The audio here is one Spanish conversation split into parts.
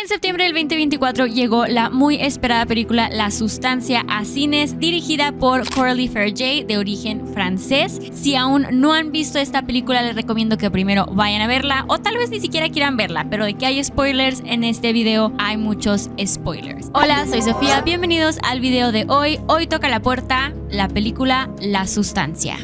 En septiembre del 2024 llegó la muy esperada película La Sustancia a cines, dirigida por Coralie Fargeat, de origen francés. Si aún no han visto esta película, les recomiendo que primero vayan a verla, o tal vez ni siquiera quieran verla, pero de que hay spoilers en este video, hay muchos spoilers. Hola, soy Sofía, bienvenidos al video de hoy. Hoy toca la puerta la película La Sustancia.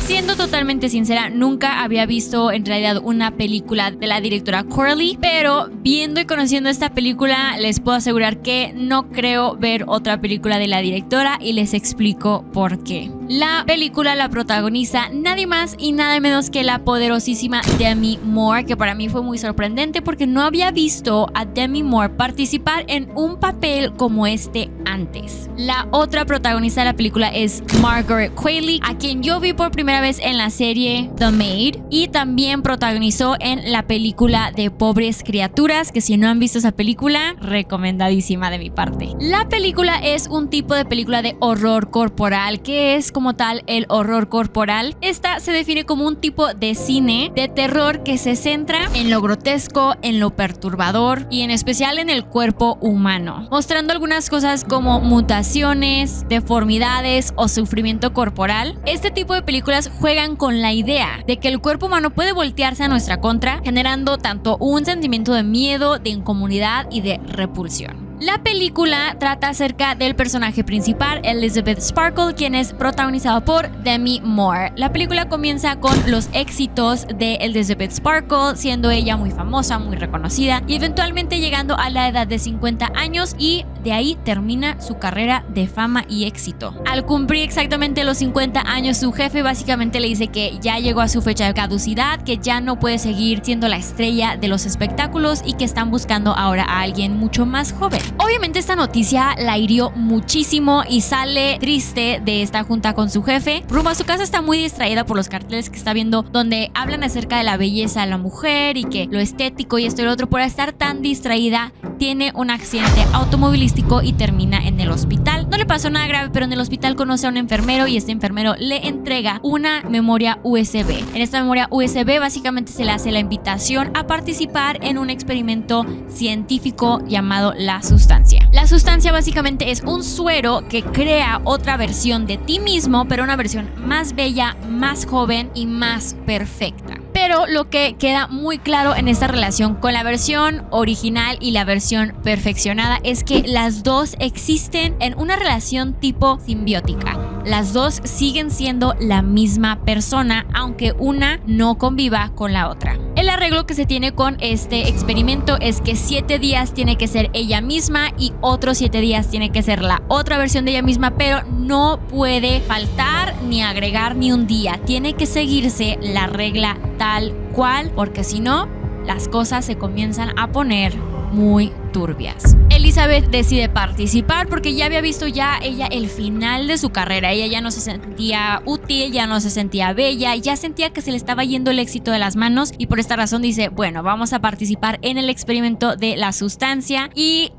Siendo totalmente sincera, nunca había visto en realidad una película de la directora Coralie, pero viendo y conociendo esta película les puedo asegurar que no creo ver otra película de la directora, y les explico por qué. La película la protagoniza nadie más y nada menos que la poderosísima Demi Moore, que para mí fue muy sorprendente porque no había visto a Demi Moore participar en un papel como este antes. La otra protagonista de la película es Margaret Qualley, a quien yo vi por primera vez en la serie The Maid, y también protagonizó en la película de Pobres Criaturas, que si no han visto esa película, recomendadísima de mi parte. La película es un tipo de película de horror corporal. ¿Qué es como tal el horror corporal? Esta se define como un tipo de cine de terror que se centra en lo grotesco, en lo perturbador y en especial en el cuerpo humano, mostrando algunas cosas como mutaciones, deformidades o sufrimiento corporal. Este tipo de películas juegan con la idea de que el cuerpo humano puede voltearse a nuestra contra, generando tanto un sentimiento de miedo, de incomodidad y de repulsión. La película trata acerca del personaje principal, Elizabeth Sparkle, quien es protagonizado por Demi Moore. La película comienza con los éxitos de Elizabeth Sparkle, siendo ella muy famosa, muy reconocida, y eventualmente llegando a la edad de 50 años, y de ahí termina su carrera de fama y éxito. Al cumplir exactamente los 50 años, su jefe básicamente le dice que ya llegó a su fecha de caducidad, que ya no puede seguir siendo la estrella de los espectáculos y que están buscando ahora a alguien mucho más joven. Obviamente esta noticia la hirió muchísimo y sale triste de esta junta con su jefe. Rumbo a su casa está muy distraída por los carteles que está viendo, donde hablan acerca de la belleza de la mujer y que lo estético y esto y lo otro. Por estar tan distraída, tiene un accidente automovilístico y termina en el hospital. No le pasó nada grave, pero en el hospital conoce a un enfermero y este enfermero le entrega una memoria USB. En esta memoria USB básicamente se le hace la invitación a participar en un experimento científico llamado La Sustancia. La Sustancia básicamente es un suero que crea otra versión de ti mismo, pero una versión más bella, más joven y más perfecta. Pero lo que queda muy claro en esta relación con la versión original y la versión perfeccionada es que las dos existen en una relación tipo simbiótica. Las dos siguen siendo la misma persona, aunque una no conviva con la otra. El arreglo que se tiene con este experimento es que 7 días tiene que ser ella misma y otros 7 días tiene que ser la otra versión de ella misma, pero no puede faltar ni agregar ni un día. Tiene que seguirse la regla tal cual, porque si no, las cosas se comienzan a poner muy turbias. Elizabeth decide participar porque ya había visto ella el final de su carrera. Ella ya no se sentía útil, ya no se sentía bella, ya sentía que se le estaba yendo el éxito de las manos, y por esta razón dice, bueno, vamos a participar en el experimento de La Sustancia. Y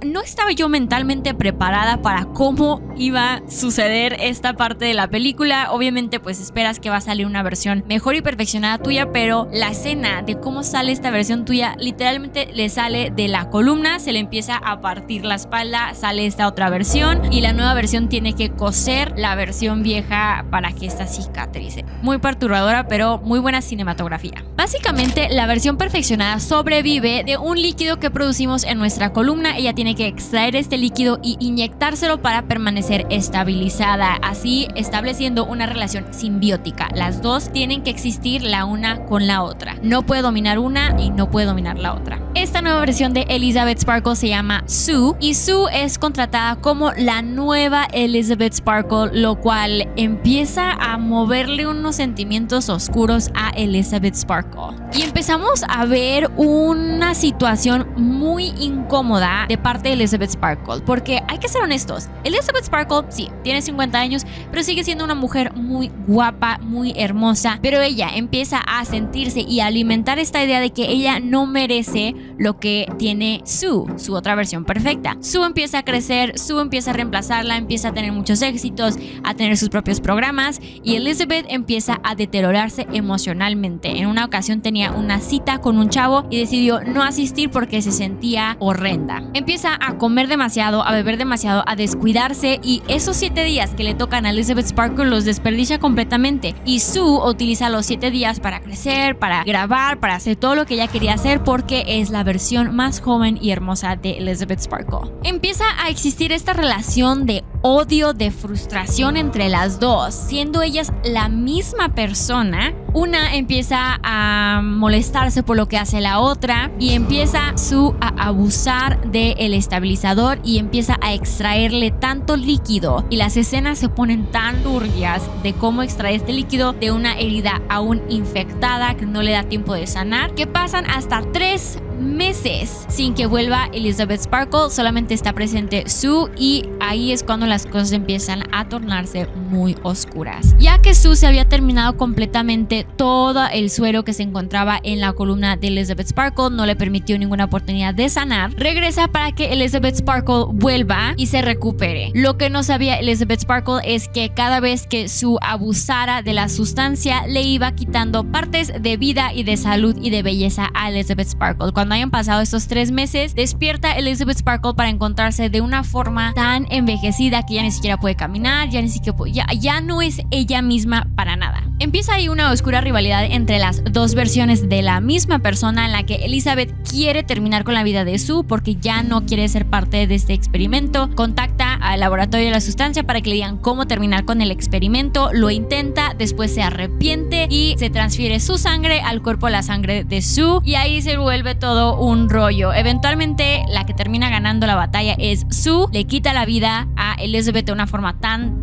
no estaba yo mentalmente preparada para cómo iba a suceder esta parte de la película. Obviamente pues esperas que va a salir una versión mejor y perfeccionada tuya, pero la escena de cómo sale esta versión tuya literalmente le sale de la columna, se le empieza a partir la espalda, sale esta otra versión y la nueva versión tiene que coser la versión vieja para que esta cicatrice. Muy perturbadora, pero muy buena cinematografía. Básicamente la versión perfeccionada sobrevive de un líquido que producimos en nuestra columna. Ella tiene que extraer este líquido y inyectárselo para permanecer estabilizada, así estableciendo una relación simbiótica. Las dos tienen que existir la una con la otra. No puede dominar una y no puede dominar la otra. Esta nueva versión de Elizabeth Sparkle se llama Sue, y Sue es contratada como la nueva Elizabeth Sparkle, lo cual empieza a moverle unos sentimientos oscuros a Elizabeth Sparkle. Y empezamos a ver una situación muy incómoda de parte parte de Elizabeth Sparkle, porque hay que ser honestos, Elizabeth Sparkle sí, tiene 50 años, pero sigue siendo una mujer muy guapa, muy hermosa, pero ella empieza a sentirse y a alimentar esta idea de que ella no merece lo que tiene Sue, su otra versión perfecta. Sue empieza a crecer, Sue empieza a reemplazarla, empieza a tener muchos éxitos, a tener sus propios programas, y Elizabeth empieza a deteriorarse emocionalmente. En una ocasión tenía una cita con un chavo y decidió no asistir porque se sentía horrenda. Empieza a comer demasiado, a beber demasiado, a descuidarse, y esos 7 días que le tocan a Elizabeth Sparkle los desperdicia completamente. Y Sue utiliza los 7 días para crecer, para grabar, para hacer todo lo que ella quería hacer, porque es la versión más joven y hermosa de Elizabeth Sparkle. Empieza a existir esta relación de odio, de frustración entre las dos, siendo ellas la misma persona. Una empieza a molestarse por lo que hace la otra, y empieza Sue a abusar del estabilizador y empieza a extraerle tanto líquido, y las escenas se ponen tan turbias de cómo extrae este líquido de una herida aún infectada que no le da tiempo de sanar, que pasan hasta 3 meses sin que vuelva Elizabeth Sparkle. Solamente está presente Sue, y ahí es cuando las cosas empiezan a tornarse muy oscuras, ya que Sue se había terminado completamente todo el suero que se encontraba en la columna de Elizabeth Sparkle, no le permitió ninguna oportunidad de sanar. Regresa para que Elizabeth Sparkle vuelva y se recupere. Lo que no sabía Elizabeth Sparkle es que cada vez que Sue abusara de la sustancia, le iba quitando partes de vida y de salud y de belleza a Elizabeth Sparkle. Cuando hayan pasado estos 3 meses, despierta Elizabeth Sparkle para encontrarse de una forma tan envejecida que ya ni siquiera puede caminar, ya ni siquiera ya no es ella misma para nada. Empieza ahí una oscura rivalidad entre las dos versiones de la misma persona, en la que Elizabeth quiere terminar con la vida de Sue porque ya no quiere ser parte de este experimento. Contacta al laboratorio de la sustancia para que le digan cómo terminar con el experimento, lo intenta, después se arrepiente y se transfiere su sangre al cuerpo de la sangre de Sue, y ahí se vuelve todo un rollo. Eventualmente la que termina ganando la batalla es Sue, le quita la vida a Elizabeth de una forma tan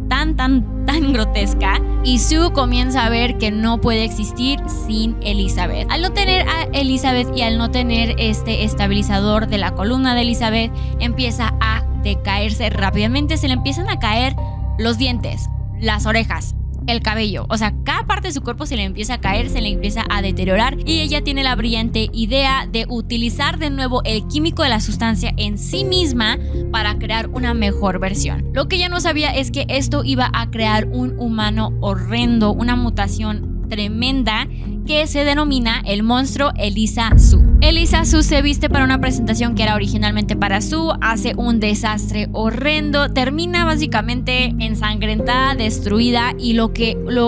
grotesca, y Sue comienza a ver que no puede existir sin Elizabeth. Al no tener a Elizabeth y al no tener este estabilizador de la columna de Elizabeth, empieza a decaerse rápidamente. Se le empiezan a caer los dientes, las orejas, el cabello, o sea, cada parte de su cuerpo se le empieza a caer, se le empieza a deteriorar, y ella tiene la brillante idea de utilizar de nuevo el químico de la sustancia en sí misma para crear una mejor versión. Lo que ella no sabía es que esto iba a crear un humano horrendo, una mutación tremenda que se denomina el monstruo Eliza Sue. Eliza Sue se viste para una presentación que era originalmente para Sue, hace un desastre horrendo, termina básicamente ensangrentada, destruida, y lo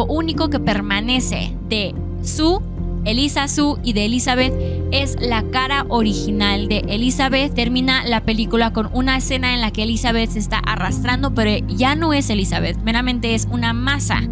único que permanece de Sue, Eliza Sue y de Elizabeth es la cara original de Elizabeth. Termina la película con una escena en la que Elizabeth se está arrastrando, pero ya no es Elizabeth, meramente es una masa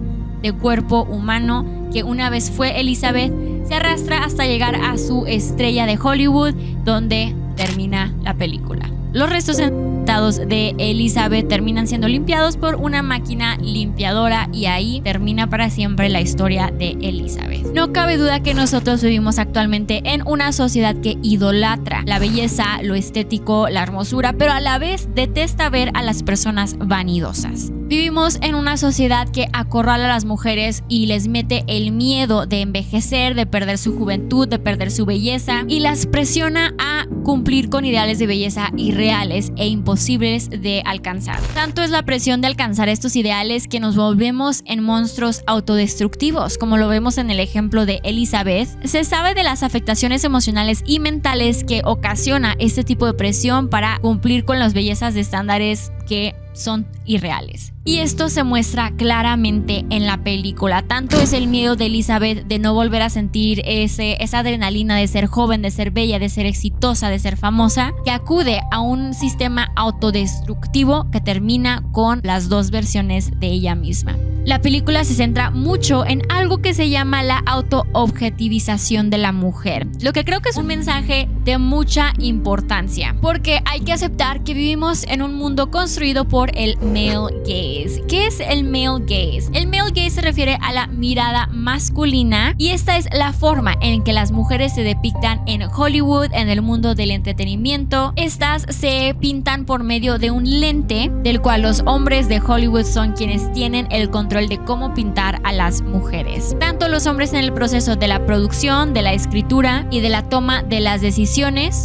de cuerpo humano que una vez fue Elizabeth. Se arrastra hasta llegar a su estrella de Hollywood, donde termina la película. Los restos sentados de Elizabeth terminan siendo limpiados por una máquina limpiadora, y ahí termina para siempre la historia de Elizabeth. No cabe duda que nosotros vivimos actualmente en una sociedad que idolatra la belleza, lo estético, la hermosura, pero a la vez detesta ver a las personas vanidosas. Vivimos en una sociedad que acorrala a las mujeres y les mete el miedo de envejecer, de perder su juventud, de perder su belleza, y las presiona a cumplir con ideales de belleza irreales e imposibles de alcanzar. Tanto es la presión de alcanzar estos ideales que nos volvemos en monstruos autodestructivos, como lo vemos en el ejemplo de Elizabeth. Se sabe de las afectaciones emocionales y mentales que ocasiona este tipo de presión para cumplir con las bellezas de estándares que son irreales. Y esto se muestra claramente en la película. Tanto es el miedo de Elizabeth de no volver a sentir esa adrenalina de ser joven, de ser bella, de ser exitosa, de ser famosa, que acude a un sistema autodestructivo que termina con las dos versiones de ella misma. La película se centra mucho en algo que se llama la autoobjetivización de la mujer, lo que creo que es un mensaje de mucha importancia, porque hay que aceptar que vivimos en un mundo construido por el male gaze. ¿Qué es el male gaze? El male gaze se refiere a la mirada masculina y esta es la forma en que las mujeres se depictan en Hollywood, en el mundo del entretenimiento. Estas se pintan por medio de un lente del cual los hombres de Hollywood son quienes tienen el control de cómo pintar a las mujeres. Tanto los hombres en el proceso de la producción, de la escritura y de la toma de las decisiones,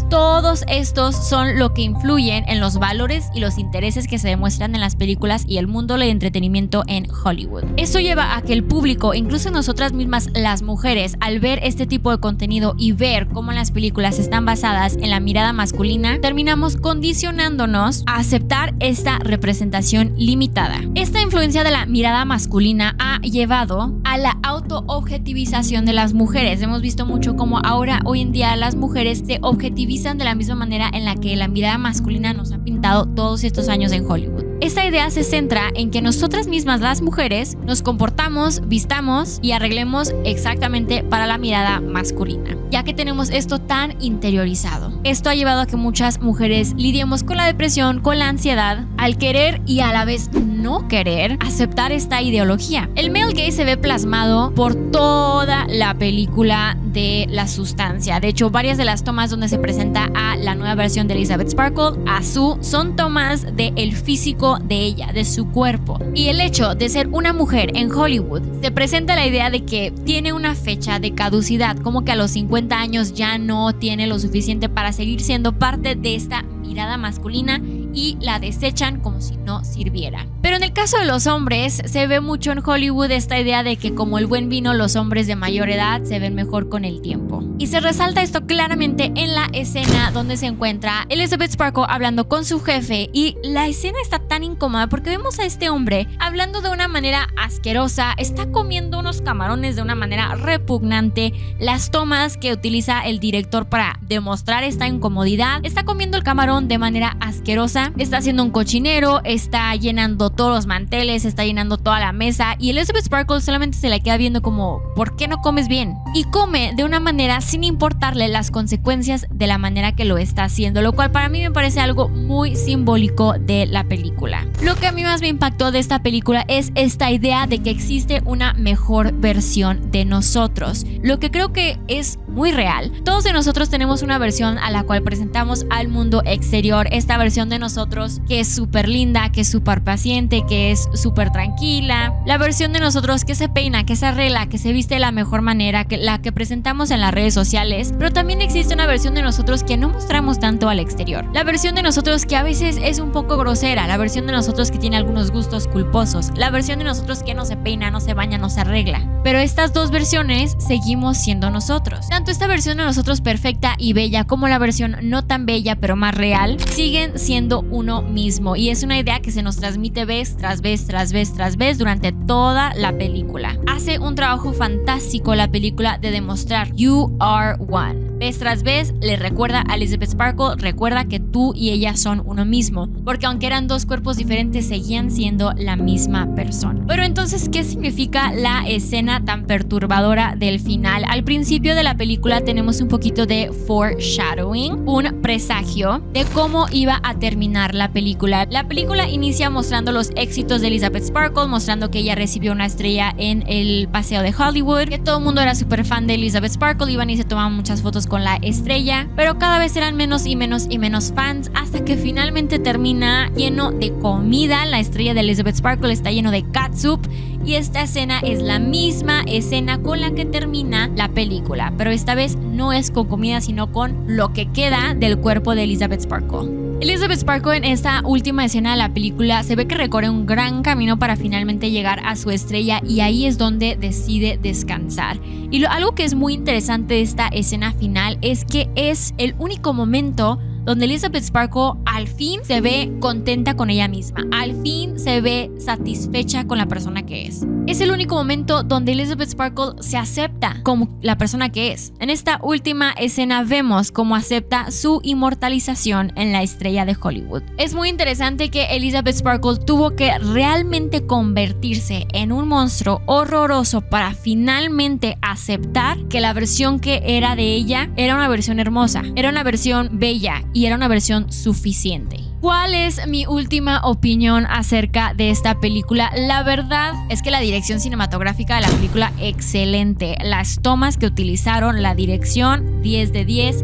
todos estos son lo que influyen en los valores y los intereses que se demuestran en las películas y el mundo del entretenimiento en Hollywood. Esto lleva a que el público, incluso nosotras mismas las mujeres, al ver este tipo de contenido y ver cómo las películas están basadas en la mirada masculina, terminamos condicionándonos a aceptar esta representación limitada. Esta influencia de la mirada masculina ha llevado a la autoobjetivización de las mujeres. Hemos visto mucho cómo ahora, hoy en día, las mujeres se objetivizan de la misma manera en la que la mirada masculina nos ha pintado todos estos años en Hollywood. Esta idea se centra en que nosotras mismas, las mujeres, nos comportamos, vistamos y arreglemos exactamente para la mirada masculina, ya que tenemos esto tan interiorizado. Esto ha llevado a que muchas mujeres lidiemos con la depresión, con la ansiedad, al querer y a la vez no querer aceptar esta ideología. El male gaze se ve plasmado por toda la película de La Sustancia. De hecho, varias de las tomas donde se presenta a la nueva versión de Elizabeth Sparkle, a Sue, son tomas del físico de ella, de su cuerpo. Y el hecho de ser una mujer en Hollywood, se presenta la idea de que tiene una fecha de caducidad, como que a los 50 años ya no tiene lo suficiente para seguir siendo parte de esta mirada masculina y la desechan como si no sirviera. Pero en el caso de los hombres, se ve mucho en Hollywood esta idea de que como el buen vino, los hombres de mayor edad se ven mejor con el tiempo. Y se resalta esto claramente en la escena donde se encuentra Elizabeth Sparkle hablando con su jefe, y la escena está tan incómoda porque vemos a este hombre hablando de una manera asquerosa, está comiendo unos camarones de una manera repugnante. Las tomas que utiliza el director para demostrar esta incomodidad, está comiendo el camarón de manera asquerosa, está haciendo un cochinero, está llenando todos los manteles, está llenando toda la mesa, y Elizabeth Sparkle solamente se la queda viendo como, ¿por qué no comes bien? Y come de una manera sin importarle las consecuencias de la manera que lo está haciendo, lo cual para mí me parece algo muy simbólico de la película. Lo que a mí más me impactó de esta película es esta idea de que existe una mejor versión de nosotros, lo que creo que es muy real. Todos de nosotros tenemos una versión a la cual presentamos al mundo exterior, esta versión de nosotros que es súper linda, que es súper paciente, que es súper tranquila, la versión de nosotros que se peina, que se arregla, que se viste de la mejor manera, que la que presentamos en las redes sociales. Pero también existe una versión de nosotros que no mostramos tanto al exterior, la versión de nosotros que a veces es un poco grosera, la versión de nosotros que tiene algunos gustos culposos, la versión de nosotros que no se peina, no se baña, no se arregla. Pero estas dos versiones seguimos siendo nosotros. Tanto esta versión de nosotros perfecta y bella como la versión no tan bella pero más real siguen siendo uno mismo, y es una idea que se nos transmite vez tras vez tras vez tras vez durante toda la película. Hace un trabajo fantástico la película de demostrar you are one. Vez tras vez le recuerda a Elizabeth Sparkle, recuerda que tú y ella son uno mismo, porque aunque eran dos cuerpos diferentes seguían siendo la misma persona. Pero entonces, ¿qué significa la escena tan perturbadora del final? Al principio de la película tenemos un poquito de foreshadowing, un presagio de cómo iba a terminar la película. La película inicia mostrando los éxitos de Elizabeth Sparkle, mostrando que ella recibió una estrella en el Paseo de Hollywood, que todo el mundo era súper fan de Elizabeth Sparkle, iban y se tomaban muchas fotos con la estrella, pero cada vez eran menos y menos y menos fans, hasta que finalmente termina lleno de comida. La estrella de Elizabeth Sparkle está lleno de catsup, y esta escena es la misma escena con la que termina la película, pero esta vez no es con comida, sino con lo que queda del cuerpo de Elizabeth Sparkle. Elizabeth Sparkle en esta última escena de la película se ve que recorre un gran camino para finalmente llegar a su estrella, y ahí es donde decide descansar. Y algo que es muy interesante de esta escena final es que es el único momento donde Elizabeth Sparkle al fin se ve contenta con ella misma, al fin se ve satisfecha con la persona que es. Es el único momento donde Elizabeth Sparkle se acepta como la persona que es. En esta última escena vemos cómo acepta su inmortalización en la estrella de Hollywood. Es muy interesante que Elizabeth Sparkle tuvo que realmente convertirse en un monstruo horroroso para finalmente aceptar que la versión que era de ella era una versión hermosa, era una versión bella y era una versión suficiente. ¿Cuál es mi última opinión acerca de esta película? La verdad es que la dirección cinematográfica de la película, excelente. Las tomas que utilizaron, la dirección, 10 de 10.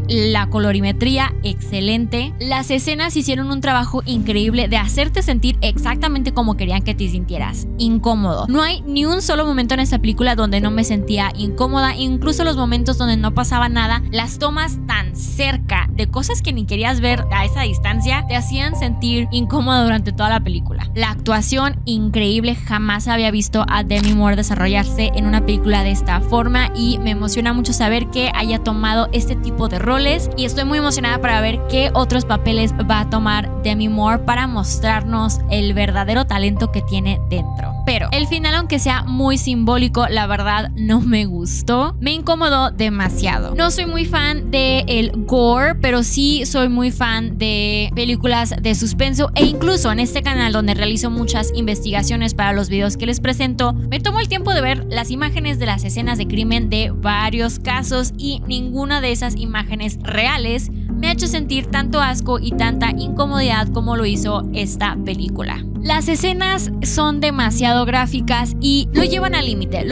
La colorimetría, excelente. Las escenas hicieron un trabajo increíble de hacerte sentir exactamente como querían que te sintieras, incómodo. No hay ni un solo momento en esta película donde no me sentía incómoda, incluso los momentos donde no pasaba nada, las tomas tan cerca de cosas que ni querías ver a esa distancia te hacían sentir incómoda durante toda la película. La actuación, increíble, jamás había visto a Demi Moore desarrollarse en una película de esta forma y me emociona mucho saber que haya tomado este tipo de roles y estoy muy emocionada para ver qué otros papeles va a tomar Demi Moore para mostrarnos el verdadero talento que tiene dentro. Pero el final, aunque sea muy simbólico, la verdad no me gustó, me incomodó demasiado. No soy muy fan del gore, pero sí soy muy fan de películas de suspenso e incluso en este canal donde realizo muchas investigaciones para los videos que les presento, me tomo el tiempo de ver las imágenes de las escenas de crimen de varios casos y ninguna de esas imágenes reales me ha hecho sentir tanto asco y tanta incomodidad como lo hizo esta película. Las escenas son demasiado gráficas y lo llevan al límite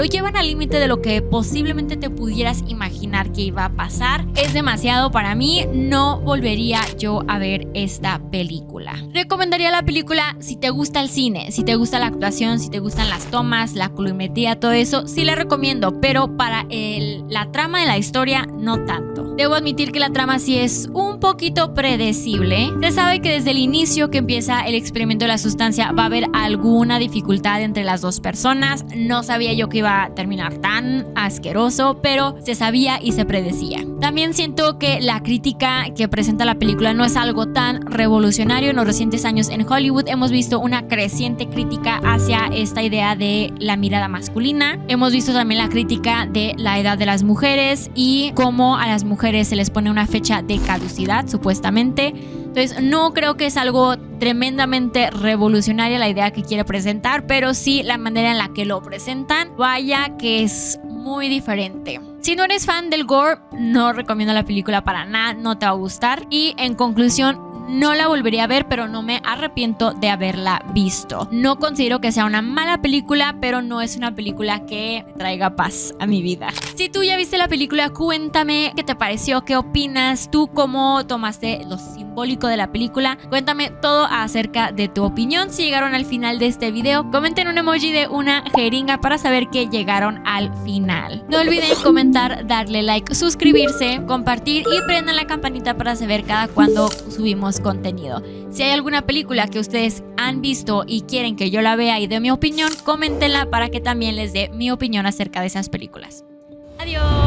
de lo que posiblemente te pudieras imaginar que iba a pasar. Es demasiado para mí, no volvería yo a ver esta película. Recomendaría la película si te gusta el cine, si te gusta la actuación, si te gustan las tomas, la colorimetría, todo eso, sí la recomiendo, pero para la trama de la historia no tanto. Debo admitir que la trama sí es un poquito predecible. Se sabe que desde el inicio que empieza el experimento de la sustancia va a haber alguna dificultad entre las dos personas. No sabía yo que iba a terminar tan asqueroso, pero se sabía y se predecía. También siento que la crítica que presenta la película no es algo tan revolucionario. En los recientes años en Hollywood hemos visto una creciente crítica hacia esta idea de la mirada masculina. Hemos visto también la crítica de la edad de las mujeres y cómo a las mujeres se les pone una fecha de caducidad, supuestamente. Entonces no creo que es algo tremendamente revolucionaria la idea que quiere presentar, pero sí la manera en la que lo presentan, vaya que es muy diferente. Si no eres fan del gore, no recomiendo la película para nada, no te va a gustar. Y en conclusión, no la volvería a ver, pero no me arrepiento de haberla visto. No considero que sea una mala película, pero no es una película que traiga paz a mi vida. Si tú ya viste la película, cuéntame qué te pareció, qué opinas, tú cómo tomaste lo simbólico de la película. Cuéntame todo acerca de tu opinión. Si llegaron al final de este video, comenten un emoji de una jeringa para saber que llegaron al final. No olviden comentar, darle like, suscribirse, compartir y prendan la campanita para saber cada cuando subimos contenido. Si hay alguna película que ustedes han visto y quieren que yo la vea y dé mi opinión, coméntenla para que también les dé mi opinión acerca de esas películas. Adiós.